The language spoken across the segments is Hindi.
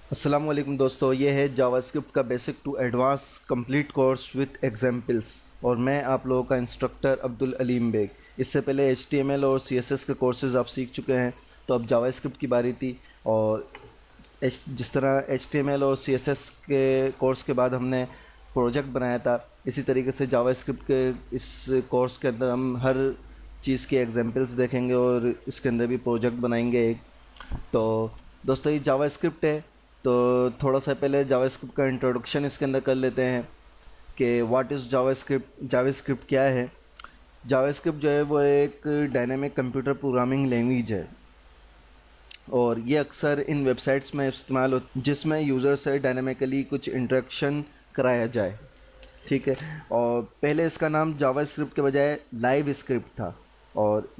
अस्सलाम वालेकुम दोस्तों, ये है जावास्क्रिप्ट का basic to advance complete course with examples और मैं आप लोगों का इंस्ट्रक्टर अब्दुल अलीम बेग। इससे पहले HTML और CSS के कोर्सेज आप सीख चुके हैं, तो अब जावास्क्रिप्ट की बारी थी। और जिस तरह HTML और CSS के कोर्स के बाद हमने प्रोजेक्ट बनाया था, इसी तरीके से जावास्क्रिप्ट के इस कोर्स के अंदर हम हर चीज़ के एग्जाम्पल्स देखेंगे और इसके अंदर भी प्रोजेक्ट बनाएंगे एक। तो दोस्तों, ये जावास्क्रिप्ट है, तो थोड़ा सा पहले जावास्क्रिप्ट का इंट्रोडक्शन इसके अंदर कर लेते हैं कि व्हाट इज़ जावास्क्रिप्ट। जावास्क्रिप्ट क्या है? जावास्क्रिप्ट जो है वो एक डायनेमिक कंप्यूटर प्रोग्रामिंग लैंग्वेज है और ये अक्सर इन वेबसाइट्स में इस्तेमाल हो जिसमें यूज़र से डायनेमिकली कुछ इंटरेक्शन कराया जाए। ठीक है। और पहले इसका नाम जावास्क्रिप्ट के बजाय लाइव स्क्रिप्ट था और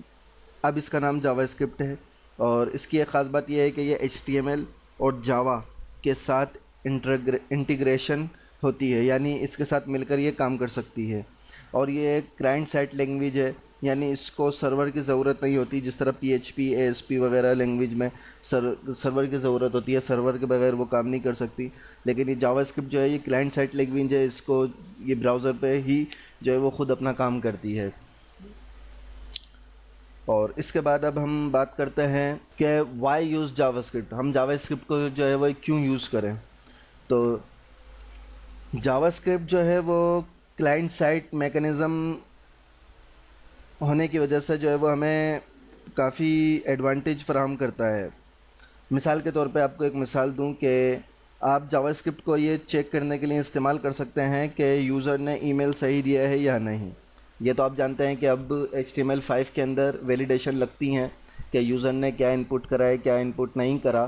अब इसका नाम जावास्क्रिप्ट है। और इसकी एक ख़ास बात यह है कि ये HTML और जावा के साथ इंटीग्रेशन होती है, यानी इसके साथ मिलकर ये काम कर सकती है। और ये एक क्लाइंट साइड लैंग्वेज है, यानी इसको सर्वर की ज़रूरत नहीं होती। जिस तरह PHP ASP वगैरह लैंग्वेज में सर्वर की ज़रूरत होती है, सर्वर के बगैर वो काम नहीं कर सकती। लेकिन ये जावास्क्रिप्ट जो है ये क्लाइंट साइड लैंग्वेज है, इसको ये ब्राउज़र पे ही जो है वो ख़ुद अपना काम करती है। और इसके बाद अब हम बात करते हैं कि वाई यूज़ जावास्क्रिप्ट। हम जावास्क्रिप्ट को जो है वो क्यों यूज़ करें। तो जावास्क्रिप्ट जो है वो क्लाइंट साइड मैकेनिज़्म होने की वजह से जो है वो हमें काफ़ी एडवांटेज फराहम करता है। मिसाल के तौर पे आपको एक मिसाल दूं कि आप जावास्क्रिप्ट को ये चेक करने के लिए इस्तेमाल कर सकते हैं कि यूज़र ने ईमेल सही दिया है या नहीं। ये तो आप जानते हैं कि अब HTML5 के अंदर वैलिडेशन लगती हैं कि यूज़र ने क्या इनपुट करा है, क्या इनपुट नहीं करा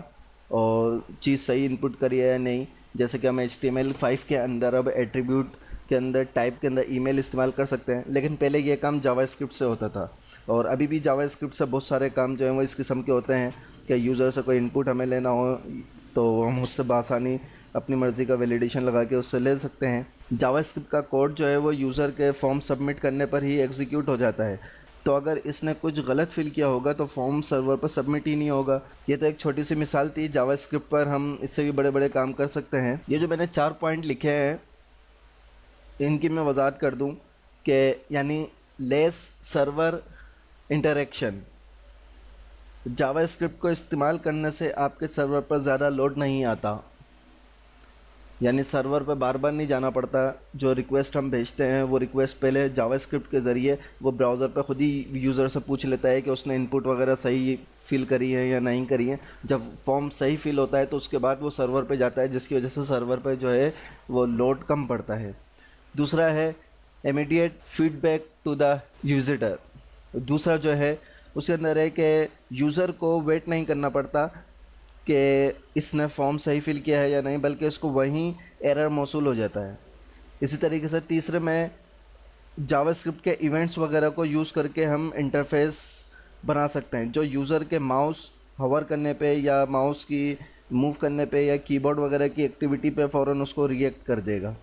और चीज़ सही इनपुट करी है या नहीं। जैसे कि हम HTML5 के अंदर अब एट्रीब्यूट के अंदर टाइप के अंदर ईमेल इस्तेमाल कर सकते हैं, लेकिन पहले ये काम जावास्क्रिप्ट से होता था। और अभी भी जावास्क्रिप्ट से बहुत सारे काम जो हैं वो इस किस्म के होते हैं कि यूज़र से कोई इनपुट हमें लेना हो तो हम उससे बआसानी अपनी मर्ज़ी का वैलिडेशन लगा के उससे ले सकते हैं। जावास्क्रिप्ट का कोड जो है वो यूज़र के फॉर्म सबमिट करने पर ही एग्जीक्यूट हो जाता है, तो अगर इसने कुछ गलत फिल किया होगा तो फॉर्म सर्वर पर सबमिट ही नहीं होगा। ये तो एक छोटी सी मिसाल थी। जावास्क्रिप्ट पर हम इससे भी बड़े बड़े काम कर सकते हैं। ये जो मैंने 4 पॉइंट लिखे हैं इनकी मैं वजाहत कर दूं कि यानी लेस सर्वर इंटरेक्शन। जावास्क्रिप्ट को इस्तेमाल करने से आपके सर्वर पर ज़्यादा लोड नहीं आता, यानी सर्वर पे बार बार नहीं जाना पड़ता। जो रिक्वेस्ट हम भेजते हैं वो रिक्वेस्ट पहले जावास्क्रिप्ट के ज़रिए वो ब्राउज़र पे खुद ही यूज़र से पूछ लेता है कि उसने इनपुट वगैरह सही फिल करी है या नहीं करी है। जब फॉर्म सही फिल होता है तो उसके बाद वो सर्वर पे जाता है, जिसकी वजह से सर्वर पे जो है वो लोड कम पड़ता है। दूसरा है immediate feedback to the user. दूसरा जो है उसके अंदर है कि यूज़र को वेट नहीं करना पड़ता कि इसने फॉर्म सही फिल किया है या नहीं, बल्कि इसको वहीं एरर मौसूल हो जाता है। इसी तरीके से तीसरे में जावास्क्रिप्ट के इवेंट्स वगैरह को यूज़ करके हम इंटरफेस बना सकते हैं जो यूज़र के माउस हवर करने पे या माउस की मूव करने पे या कीबोर्ड वगैरह की एक्टिविटी पे फ़ौरन उसको रिएक्ट कर देगा।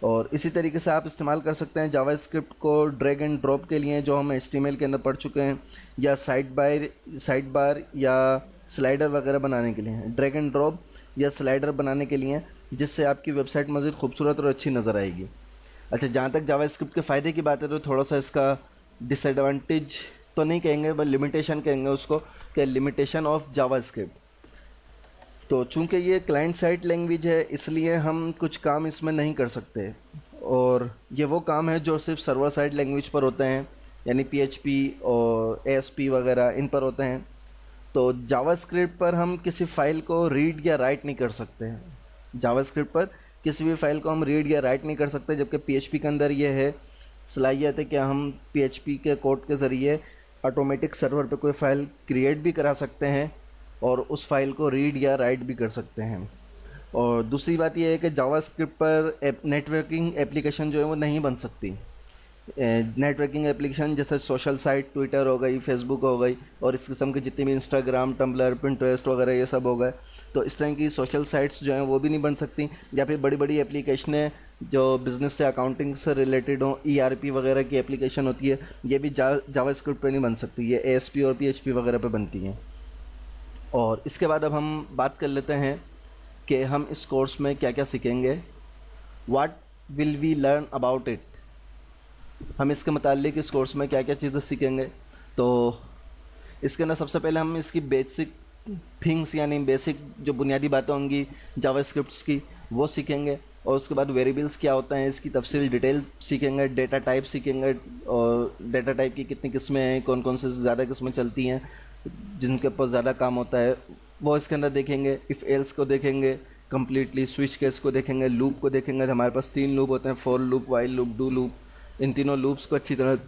और इसी तरीके से आप इस्तेमाल कर सकते हैं जावास्क्रिप्ट को ड्रैग एंड ड्रॉप के लिए, जो हम HTML के अंदर पढ़ चुके हैं, या साइड बार या स्लाइडर वगैरह बनाने के लिए। ड्रैग एंड ड्रॉप या स्लाइडर बनाने के लिए, जिससे आपकी वेबसाइट मज़ीद खूबसूरत और अच्छी नज़र आएगी। अच्छा, जहाँ तक जावास्क्रिप्ट के फ़ायदे की बात है तो थोड़ा सा इसका डिसएडवांटेज तो नहीं कहेंगे बट लिमिटेशन कहेंगे उसको, कि लिमिटेशन ऑफ जावास्क्रिप्ट। तो चूंकि ये क्लाइंट साइड लैंग्वेज है इसलिए हम कुछ काम इसमें नहीं कर सकते, और ये वो काम है जो सिर्फ सर्वर साइड लैंग्वेज पर होते हैं, यानी PHP और ASP वगैरह इन पर होते हैं। तो जावास्क्रिप्ट पर हम किसी फ़ाइल को रीड या राइट नहीं कर सकते हैं। जावास्क्रिप्ट पर किसी भी फ़ाइल को हम रीड या राइट नहीं कर सकते, जबकि PHP के अंदर ये है सलाहियत है कि हम PHP के कोड के ज़रिए ऑटोमेटिक सर्वर पे कोई फ़ाइल क्रिएट भी करा सकते हैं और उस फाइल को रीड या राइट भी कर सकते हैं। और दूसरी बात यह है कि जावास्क्रिप्ट पर नेटवर्किंग एप्लीकेशन जो है वो नहीं बन सकती। नेटवर्किंग एप्लीकेशन जैसे सोशल साइट, ट्विटर हो गई, फेसबुक हो गई और इस किस्म के जितने भी इंस्टाग्राम, टम्बलर, पिंटरेस्ट वगैरह ये सब हो गए, तो इस तरह की सोशल साइट्स जो हैं वो भी नहीं बन सकती। या फिर बड़ी बड़ी एप्लीकेशनें जो बिज़नेस से अकाउंटिंग से रिलेटेड हों, ERP वगैरह की एप्लीकेशन होती है, ये भी जावास्क्रिप्ट पर नहीं बन सकती, ये ASP और PHP वगैरह पर बनती हैं। और इसके बाद अब हम बात कर लेते हैं कि हम इस कोर्स में क्या क्या सीखेंगे, what will we learn about it, हम इसके मुतालिक इस कोर्स में क्या क्या चीज़ें सीखेंगे। तो इसके अंदर सबसे पहले हम इसकी बेसिक थिंग्स यानी बेसिक जो बुनियादी बातें होंगी जावास्क्रिप्ट की वो सीखेंगे, और उसके बाद वेरिएबल्स क्या होता है इसकी तफसील डिटेल सीखेंगे, डेटा टाइप सीखेंगे, और डेटा टाइप की कितनी किस्में हैं, कौन कौन से ज़्यादा किस्में चलती हैं जिनके ऊपर ज़्यादा काम होता है वो इसके अंदर देखेंगे। इफ़ एल्स को देखेंगे कम्प्लीटली, स्विच केस को देखेंगे, लूप को देखेंगे। हमारे पास 3 लूप होते हैं, for loop, while loop, do loop. इन तीनों लूप्स को अच्छी तरह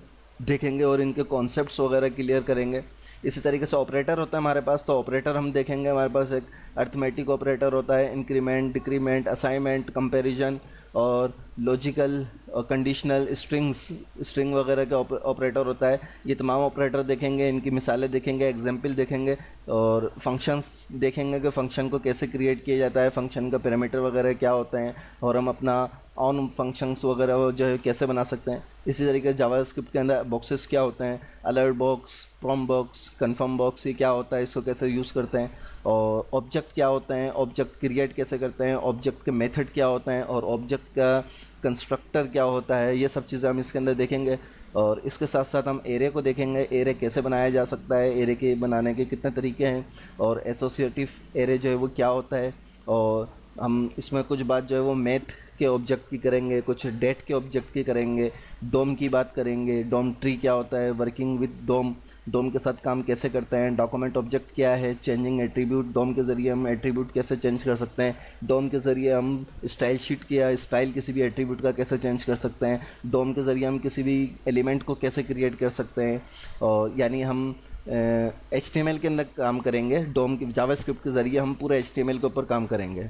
देखेंगे और इनके कॉन्सेप्ट्स वगैरह क्लियर करेंगे। इसी तरीके से ऑपरेटर होता है हमारे पास, तो ऑपरेटर हम देखेंगे। हमारे पास एक अर्थमेटिक ऑपरेटर होता है, इंक्रीमेंट, डिक्रीमेंट, असाइनमेंट, कंपैरिजन और लॉजिकल और कंडीशनल, स्ट्रिंग वगैरह का ऑपरेटर होता है। ये तमाम ऑपरेटर देखेंगे, इनकी मिसालें देखेंगे, एग्जाम्पल देखेंगे, और फंक्शंस देखेंगे कि फ़ंक्शन को कैसे क्रिएट किया जाता है, फ़ंक्शन का पैरामीटर वगैरह क्या होते हैं, और हम अपना ऑन फंक्शंस वगैरह जो है कैसे बना सकते हैं। इसी तरीके से जावास्क्रिप्ट के अंदर बॉक्सेस क्या होते हैं, alert box, prompt box, confirm box, ये क्या होता है, इसको कैसे यूज़ करते हैं, और ऑब्जेक्ट क्या होते हैं, ऑब्जेक्ट क्रिएट कैसे करते हैं, ऑब्जेक्ट के मेथड क्या होते हैं, और ऑब्जेक्ट का कंस्ट्रक्टर क्या होता है, ये सब चीज़ें हम इसके अंदर देखेंगे। और इसके साथ साथ हम एरे को देखेंगे, एरे कैसे बनाया जा सकता है, एरे के बनाने के कितने तरीके हैं, और एसोसिएटिव एरे जो है वो क्या होता है। और हम इसमें कुछ बात जो है वो मैथ के ऑब्जेक्ट की करेंगे, कुछ डेट के ऑब्जेक्ट की करेंगे, डोम की बात करेंगे, डोम ट्री क्या होता है, वर्किंग विद डोम, डोम के साथ काम कैसे करते हैं, डॉक्यूमेंट ऑब्जेक्ट क्या है, चेंजिंग एट्रीब्यूट, डोम के ज़रिए हम एट्रीब्यूट कैसे चेंज कर सकते हैं, डोम के ज़रिए हम स्टाइल शीट किया स्टाइल किसी भी एट्रीब्यूट का कैसे चेंज कर सकते हैं, डोम के ज़रिए हम किसी भी एलिमेंट को कैसे क्रिएट कर सकते हैं। और यानी हम HTML के अंदर काम करेंगे, डोम की जावास्क्रिप्ट के ज़रिए हम पूरे HTML के ऊपर काम करेंगे,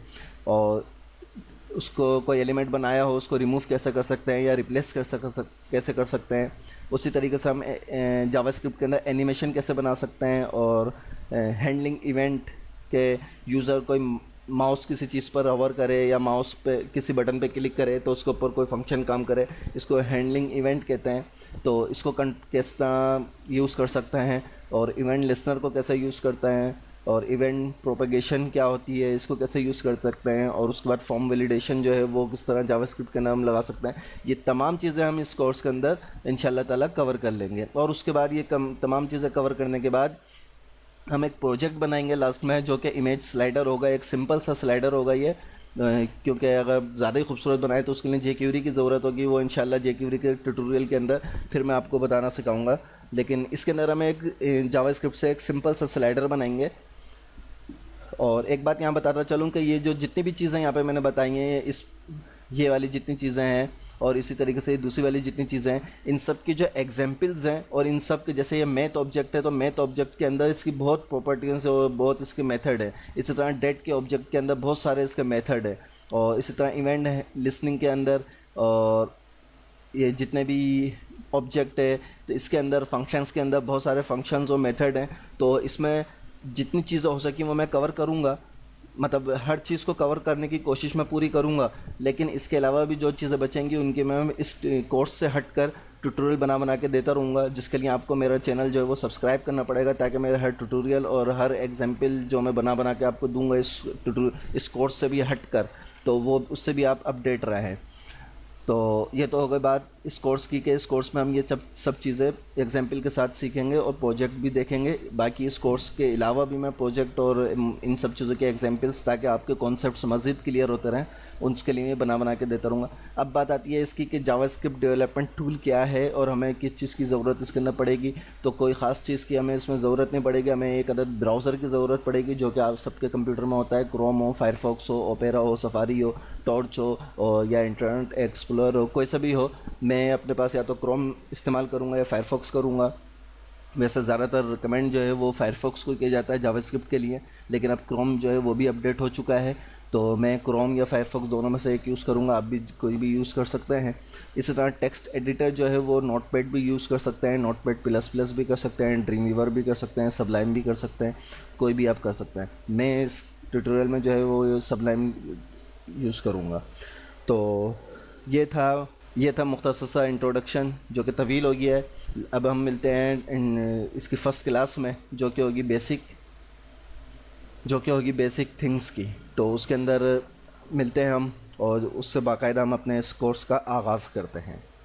और उसको कोई एलिमेंट बनाया हो उसको रिमूव कैसे कर सकते हैं या रिप्लेस कैसे कर सकते हैं। उसी तरीके से हम जावास्क्रिप्ट के अंदर एनिमेशन कैसे बना सकते हैं, और हैंडलिंग इवेंट के यूज़र कोई माउस किसी चीज़ पर होवर करे या माउस पे किसी बटन पे क्लिक करे तो उसके ऊपर कोई फंक्शन काम करे, इसको हैंडलिंग इवेंट कहते हैं। तो इसको कैसे यूज़ कर सकते हैं, और इवेंट लिसनर को कैसे यूज़ करते हैं, और इवेंट प्रोपेगेशन क्या होती है इसको कैसे यूज़ कर सकते हैं, और उसके बाद फॉर्म वैलिडेशन जो है वो किस तरह जावास्क्रिप्ट के नाम लगा सकते हैं। ये तमाम चीज़ें हम इस कोर्स के अंदर इंशाल्लाह ताला कवर कर लेंगे। और उसके बाद ये तमाम चीज़ें कवर करने के बाद हम एक प्रोजेक्ट बनाएंगे लास्ट में, जो कि इमेज स्लाइडर होगा, एक सिंपल सा स्लाइडर होगा ये, क्योंकि अगर ज़्यादा ही खूबसूरत बनाए तो उसके लिए jQuery की ज़रूरत होगी। वो इंशाल्लाह jQuery के ट्यूटोरियल के अंदर फिर मैं आपको बताना सिखाऊंगा। लेकिन इसके अंदर हम एक जावास्क्रिप्ट से एक सिंपल सा स्लाइडर बनाएंगे। और एक बात यहाँ बताता चलूँ कि ये जो जितनी भी चीज़ें यहाँ पे मैंने बताई हैं, ये वाली जितनी चीज़ें हैं और इसी तरीके से दूसरी वाली जितनी चीज़ें हैं, इन सब की जो एग्जांपल्स हैं, और इन सब के जैसे ये मैथ ऑब्जेक्ट है तो मैथ ऑब्जेक्ट के अंदर इसकी बहुत प्रॉपर्टीज़ और बहुत इसके मेथड है। इसी तरह डेट के ऑब्जेक्ट के अंदर बहुत सारे इसके मेथड है, और इसी तरह इवेंट है लिसनिंग के अंदर, और ये जितने भी ऑब्जेक्ट है तो इसके अंदर फंक्शंस के अंदर बहुत सारे फंक्शंस और मेथड हैं। तो इसमें जितनी चीज़ें हो सकी वो मैं कवर करूँगा, मतलब हर चीज़ को कवर करने की कोशिश मैं पूरी करूँगा। लेकिन इसके अलावा भी जो चीज़ें बचेंगी उनके मैं इस कोर्स से हटकर ट्यूटोरियल बना के देता रहूँगा, जिसके लिए आपको मेरा चैनल जो है वो सब्सक्राइब करना पड़ेगा, ताकि मेरे हर ट्यूटोरियल और हर एग्जाम्पल जो मैं बना के आपको दूंगा इस कोर्स से भी हटकर, तो वो उससे भी आप अपडेट रहें। तो ये तो हो गई बात इस कोर्स की, कि इस कोर्स में हम ये सब चीज़ें एग्जाम्पल के साथ सीखेंगे और प्रोजेक्ट भी देखेंगे। बाकी इस कोर्स के अलावा भी मैं प्रोजेक्ट और इन सब चीज़ों के एग्जाम्पल्स, ताकि आपके कॉन्सेप्ट्स मज़ीद क्लियर होते रहें, उसके लिए बना के देता रहूँगा। अब बात आती है इसकी कि जावास्क्रिप्ट डेवलपमेंट टूल क्या है और हमें किस चीज़ की ज़रूरत इसके अंदर पड़ेगी। तो कोई ख़ास चीज़ की हमें इसमें ज़रूरत नहीं पड़ेगी, हमें एक अदद ब्राउज़र की ज़रूरत पड़ेगी, जो कि आप सबके कंप्यूटर में होता है। क्रोम हो, फायरफॉक्स हो, ओपेरा हो, सफारी हो, टॉर्च हो, और या इंटरनेट एक्सप्लोरर हो, कोई सा भी हो। मैं अपने पास या तो क्रोम इस्तेमाल करूँगा या फायरफॉक्स करूँगा। वैसे ज़्यादातर रिकमेंड जो है वो फायरफॉक्स को किया जाता है जावास्क्रिप्ट के लिए, लेकिन अब क्रोम जो है वो भी अपडेट हो चुका है, तो मैं क्रोम या फायरफॉक्स दोनों में से एक यूज़ करूँगा। आप भी कोई भी यूज़ कर सकते हैं। इसी तरह टेक्स्ट एडिटर जो है वो नोटपैड भी यूज़ कर सकते हैं, नोटपैड प्लस भी कर सकते हैं, ड्रीमवीवर भी कर सकते हैं, सबलाइम भी कर सकते हैं, कोई भी आप कर सकते हैं। मैं इस ट्यूटोरियल में जो है वो सबलाइम यूज़ करूँगा। तो ये था मुख्तसर सा इंट्रोडक्शन, जो कि तवील हो गया है। अब हम मिलते हैं इसकी फ़र्स्ट क्लास में, जो कि होगी बेसिक थिंग्स की। तो उसके अंदर मिलते हैं हम और उससे बाकायदा हम अपने इस कोर्स का आगाज़ करते हैं।